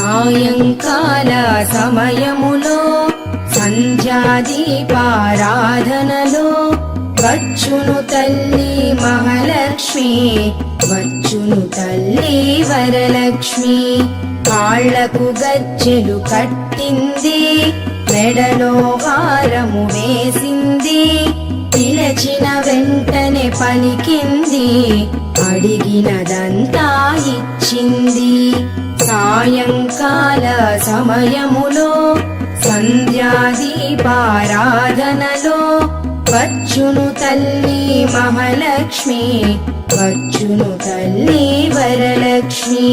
సాయంకాల సమయములో సంధ్యాదీపారాధనలో వచ్చును తల్లి మహాలక్ష్మి, వచ్చును తల్లి వరలక్ష్మి. కాళ్లకు గజ్జెలు కట్టింది, మెడలో హారము వేసింది, పిలచిన వెంటనే పలికింది, అడిగినదంతా ఇచ్చింది. సాయంకాల సమయములో సంధ్యాదీపారాధనలో వచ్చును తల్లి మహాలక్ష్మి, వచ్చును తల్లి వరలక్ష్మి.